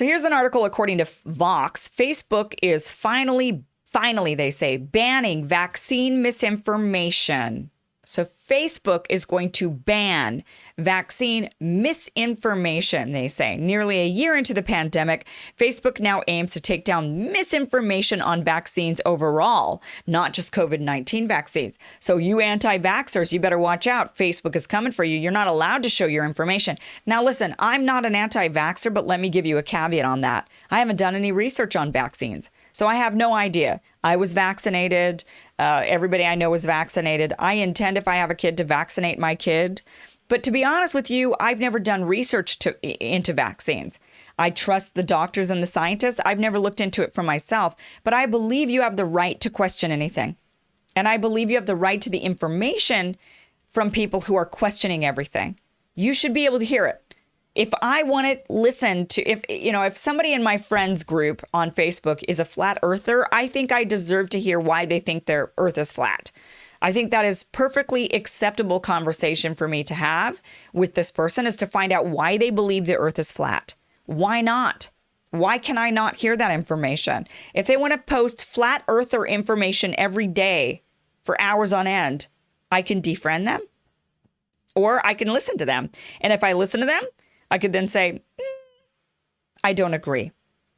So here's an article according to Vox. Facebook is finally, they say, banning vaccine misinformation. So Facebook is going to ban vaccine misinformation, they say. Nearly a year into the pandemic, Facebook now aims to take down misinformation on vaccines overall, not just COVID-19 vaccines. So you anti-vaxxers, you better watch out. Facebook is coming for you. You're not allowed to show your information. Now, listen, I'm not an anti-vaxxer, but let me give you a caveat on that. I haven't done any research on vaccines, so I have no idea. I was vaccinated. Everybody I know was vaccinated. I intend, if I have a kid, to vaccinate my kid. But to be honest with you, I've never done research into vaccines. I trust the doctors and the scientists. I've never looked into it for myself. But I believe you have the right to question anything. And I believe you have the right to the information from people who are questioning everything. You should be able to hear it. If I want to listen to, if somebody in my friends group on Facebook is a flat earther, I think I deserve to hear why they think their earth is flat. I think that is perfectly acceptable conversation for me to have with this person, is to find out why they believe the earth is flat. Why not? Why can I not hear that information? If they want to post flat earther information every day for hours on end, I can defriend them, or I can listen to them. And if I listen to them, I could then say, I don't agree.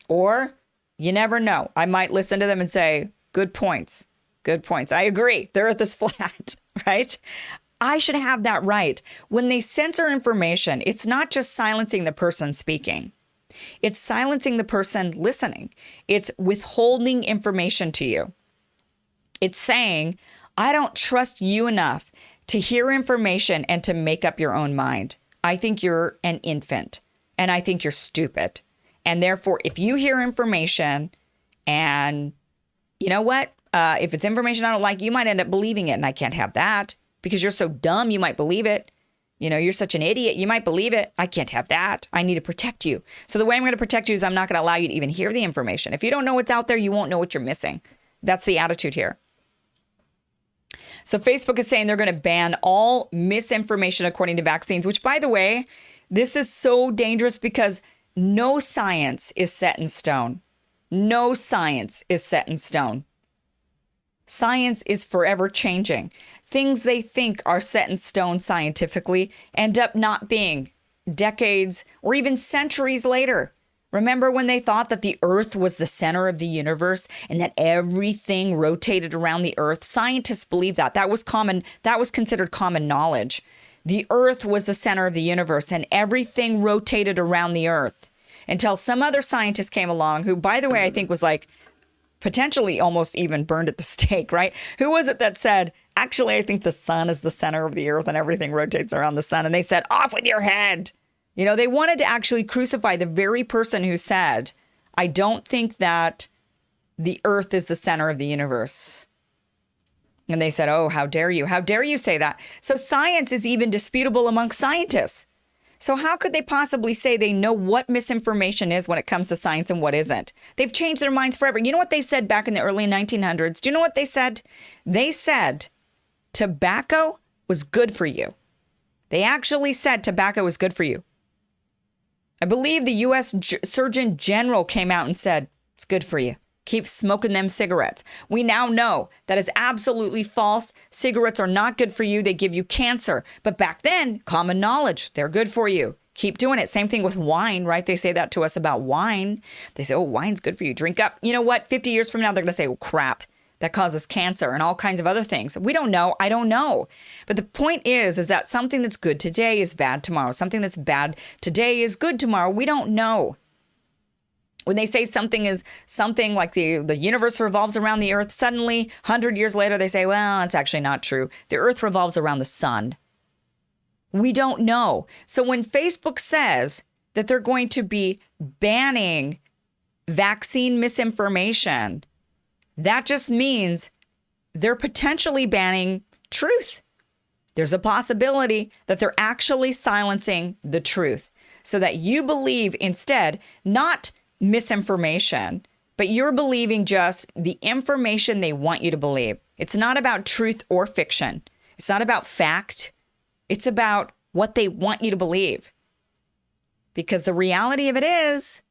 Or you never know. I might listen to them and say, good points. Good points. I agree. The earth is flat, right? I should have that right. When they censor information, it's not just silencing the person speaking. It's silencing the person listening. It's withholding information to you. It's saying, I don't trust you enough to hear information and to make up your own mind. I think you're an infant, and I think you're stupid. And therefore, if you hear information and you know what? If it's information I don't like, you might end up believing it, and I can't have that because you're so dumb, you might believe it. You're such an idiot, you might believe it. I can't have that. I need to protect you. So the way I'm going to protect you is I'm not going to allow you to even hear the information. If you don't know what's out there, you won't know what you're missing. That's the attitude here. So Facebook is saying they're going to ban all misinformation according to vaccines, which, by the way, this is so dangerous because no science is set in stone. No science is set in stone. Science is forever changing. Things they think are set in stone scientifically end up not being decades or even centuries later. Remember when they thought that the earth was the center of the universe and that everything rotated around the earth? Scientists believed that. That was common. That was considered common knowledge. The earth was the center of the universe and everything rotated around the earth until some other scientist came along who, by the way, I think was like potentially almost even burned at the stake, right? Who was it that said, actually, I think the sun is the center of the earth and everything rotates around the sun? And they said, off with your head. They wanted to actually crucify the very person who said, I don't think that the earth is the center of the universe. And they said, oh, how dare you? How dare you say that? So science is even disputable among scientists. So how could they possibly say they know what misinformation is when it comes to science and what isn't? They've changed their minds forever. You know what they said back in the early 1900s? Do you know what they said? They said tobacco was good for you. They actually said tobacco was good for you. I believe the U.S. Surgeon General came out and said, it's good for you. Keep smoking them cigarettes. We now know that is absolutely false. Cigarettes are not good for you. They give you cancer. But back then, common knowledge, they're good for you. Keep doing it. Same thing with wine, right? They say that to us about wine. They say, oh, wine's good for you. Drink up. You know what? 50 years from now, they're going to say, oh, crap. That causes cancer and all kinds of other things. We don't know. I don't know. But the point is that something that's good today is bad tomorrow. Something that's bad today is good tomorrow. We don't know. When they say something is something like the universe revolves around the earth, suddenly 100 years later, they say, well, it's actually not true. The earth revolves around the sun. We don't know. So when Facebook says that they're going to be banning vaccine misinformation, that just means they're potentially banning truth. There's a possibility that they're actually silencing the truth so that you believe instead not misinformation, but you're believing just the information they want you to believe. It's not about truth or fiction. It's not about fact. It's about what they want you to believe. Because the reality of it is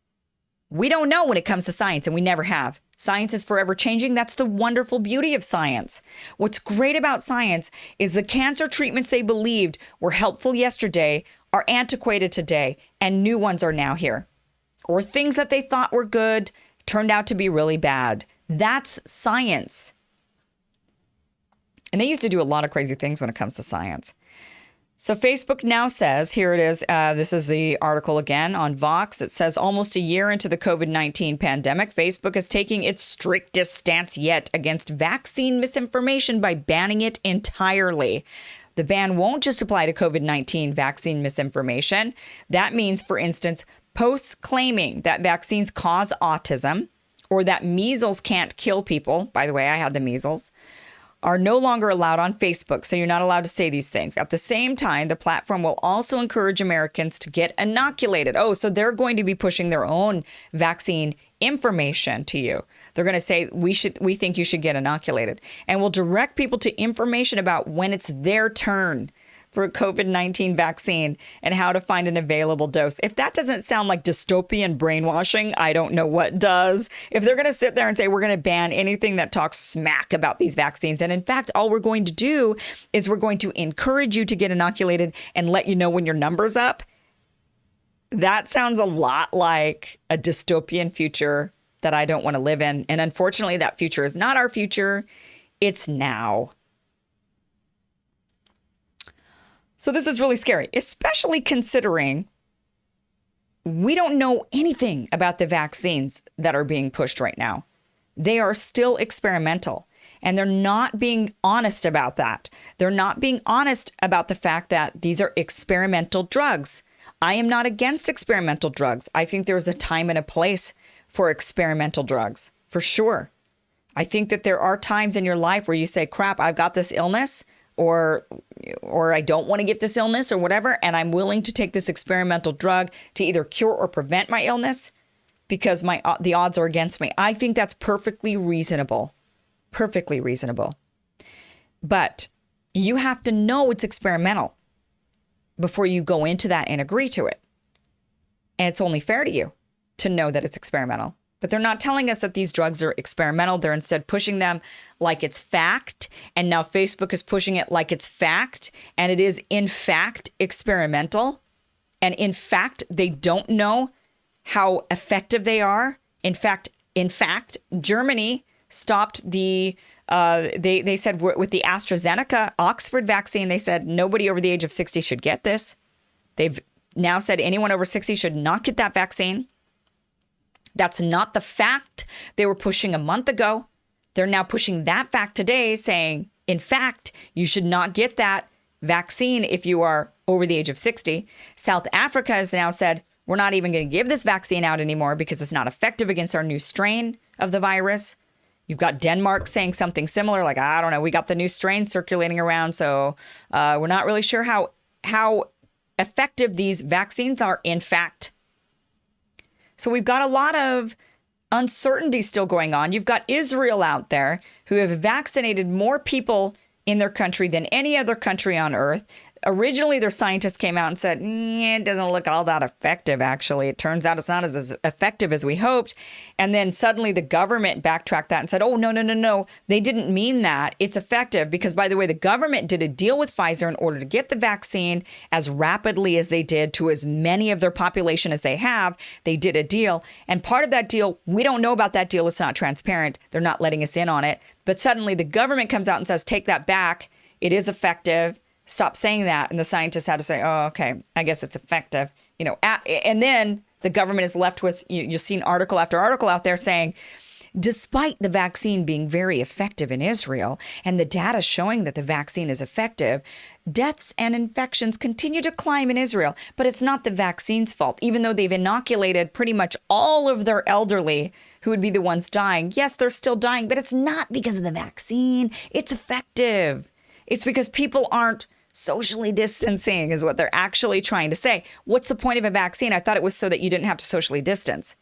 We don't know when it comes to science, and we never have. Science is forever changing. That's the wonderful beauty of science. What's great about science is the cancer treatments they believed were helpful yesterday are antiquated today, and new ones are now here. Or things that they thought were good turned out to be really bad. That's science. And they used to do a lot of crazy things when it comes to science. So Facebook now says, here it is, this is the article again on Vox. It says almost a year into the COVID-19 pandemic, Facebook is taking its strictest stance yet against vaccine misinformation by banning it entirely. The ban won't just apply to COVID-19 vaccine misinformation. That means, for instance, posts claiming that vaccines cause autism or that measles can't kill people. By the way, I had the measles. Are no longer allowed on Facebook, so you're not allowed to say these things. At the same time, the platform will also encourage Americans to get inoculated. Oh, so they're going to be pushing their own vaccine information to you. They're going to say, we think you should get inoculated, and will direct people to information about when it's their turn for a COVID-19 vaccine and how to find an available dose. If that doesn't sound like dystopian brainwashing, I don't know what does. If they're going to sit there and say, we're going to ban anything that talks smack about these vaccines, and in fact, all we're going to do is we're going to encourage you to get inoculated and let you know when your number's up, that sounds a lot like a dystopian future that I don't want to live in. And unfortunately, that future is not our future. It's now. So this is really scary, especially considering we don't know anything about the vaccines that are being pushed right now. They are still experimental, and they're not being honest about that. They're not being honest about the fact that these are experimental drugs. I am not against experimental drugs. I think there's a time and a place for experimental drugs, for sure. I think that there are times in your life where you say, crap, I've got this illness, or I don't want to get this illness or whatever, and I'm willing to take this experimental drug to either cure or prevent my illness because the odds are against me. I think that's perfectly reasonable. Perfectly reasonable. But you have to know it's experimental before you go into that and agree to it. And it's only fair to you to know that it's experimental. But they're not telling us that these drugs are experimental. They're instead pushing them like it's fact. And now Facebook is pushing it like it's fact. And it is, in fact, experimental. And in fact, they don't know how effective they are. In fact, Germany stopped they said with the AstraZeneca Oxford vaccine, they said nobody over the age of 60 should get this. They've now said anyone over 60 should not get that vaccine. That's not the fact they were pushing a month ago. They're now pushing that fact today, saying, in fact, you should not get that vaccine if you are over the age of 60. South Africa has now said, we're not even going to give this vaccine out anymore because it's not effective against our new strain of the virus. You've got Denmark saying something similar, like, I don't know, we got the new strain circulating around, so we're not really sure how effective these vaccines are, in fact. So we've got a lot of uncertainty still going on. You've got Israel out there who have vaccinated more people in their country than any other country on earth. Originally, their scientists came out and said, it doesn't look all that effective, actually. It turns out it's not as effective as we hoped. And then suddenly the government backtracked that and said, oh, no. They didn't mean that. It's effective because, by the way, the government did a deal with Pfizer in order to get the vaccine as rapidly as they did to as many of their population as they have. They did a deal. And part of that deal, we don't know about that deal. It's not transparent. They're not letting us in on it. But suddenly the government comes out and says, take that back. It is effective. Stop saying that. And the scientists had to say, oh, okay, I guess it's effective. And then the government is left with, you've seen article after article out there saying, despite the vaccine being very effective in Israel and the data showing that the vaccine is effective, deaths and infections continue to climb in Israel. But it's not the vaccine's fault, even though they've inoculated pretty much all of their elderly who would be the ones dying. Yes, they're still dying, but it's not because of the vaccine. It's effective. It's because people aren't socially distancing is what they're actually trying to say. What's the point of a vaccine? I thought it was so that you didn't have to socially distance.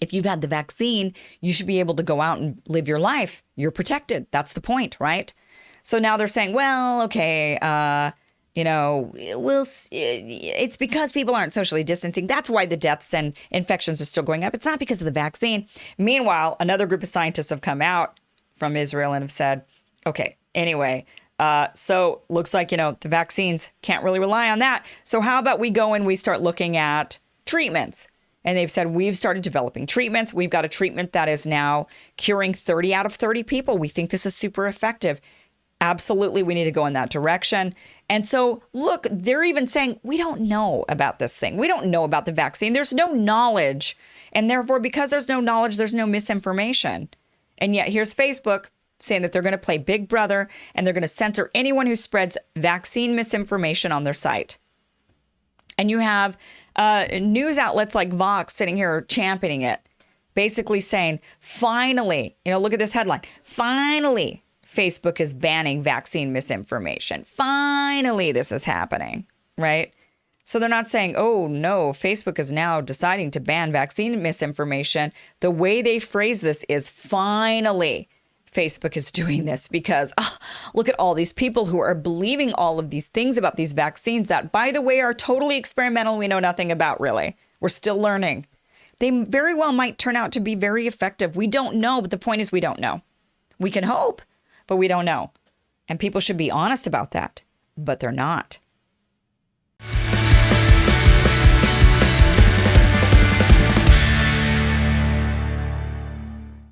If you've had the vaccine, you should be able to go out and live your life. You're protected. That's the point, right? So now they're saying, well, okay, It's because people aren't socially distancing. That's why the deaths and infections are still going up. It's not because of the vaccine. Meanwhile, another group of scientists have come out from Israel and have said, okay, anyway, so looks like, the vaccines can't really rely on that. So how about we go and we start looking at treatments? And they've said, we've started developing treatments. We've got a treatment that is now curing 30 out of 30 people. We think this is super effective. Absolutely, we need to go in that direction. And so, look, they're even saying, we don't know about this thing. We don't know about the vaccine. There's no knowledge. And therefore, because there's no knowledge, there's no misinformation. And yet here's Facebook saying that they're going to play Big Brother and they're going to censor anyone who spreads vaccine misinformation on their site. And you have news outlets like Vox sitting here championing it, basically saying, finally, look at this headline, finally, Facebook is banning vaccine misinformation. Finally, this is happening, right? So they're not saying, oh, no, Facebook is now deciding to ban vaccine misinformation. The way they phrase this is finally Facebook is doing this because look at all these people who are believing all of these things about these vaccines that, by the way, are totally experimental. We know nothing about, really. We're still learning. They very well might turn out to be very effective. We don't know, but the point is we don't know. We can hope, but we don't know. And people should be honest about that, but they're not.